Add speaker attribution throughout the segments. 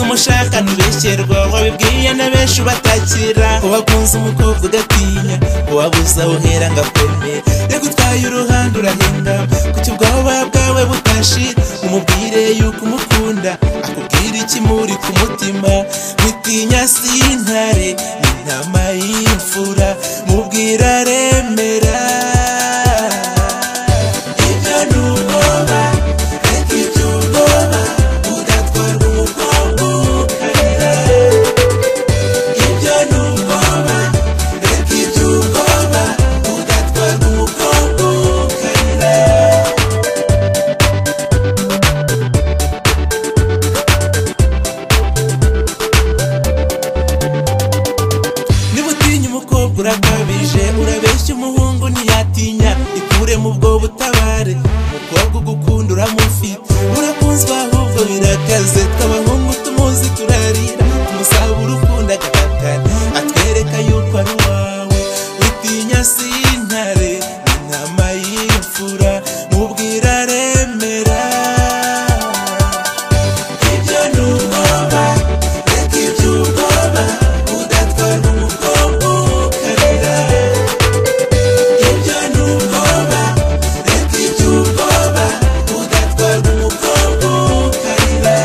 Speaker 1: umushaka ntibeshyerwa wabibwiye na benshi batakira wakunze umukobwa ugatinya wabuza uhera ngakwemera rego utwaye uruhande urahenga kuki ubwoba bwawe butashira umubwire yuko umukunda akubwira ikimuri ku mutima witinya sintare n'intama y'imfura mubwira aremera ibyo n'ubwoba reka iby'ubwoba udatwarwa umukobwa ukarira ibyo n'ubwoba reka iby'ubwoba udatwarwa umukobwa ukarira niba utinya umukobwa urakabije urabeshya umuhungu ntiyatinya ikure mu bwo butabare umukobwa ugukunda uramufite urakunzwe ahubwo birakaze tw'abahungu tumuzi turarira tumusaba urukundo agahatana atwereka yuko ari uwawe witinya sintare n'intama y'imfura mubwira aremera ibyo n'ubwoba reka iby'ubwoba udatwarwa umukobwa ukarira ibyo n'ubwoba reka iby'ubwoba udatwarwa umukobwa ukarira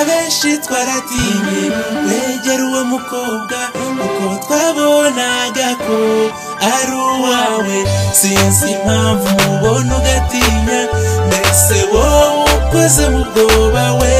Speaker 1: abenshi twaratinye wegera uwo mukobwa kuko twabonaga ko ari uwawe sinzi impamvu mubona ugatinya mbese wowe ukoze mu bwoba we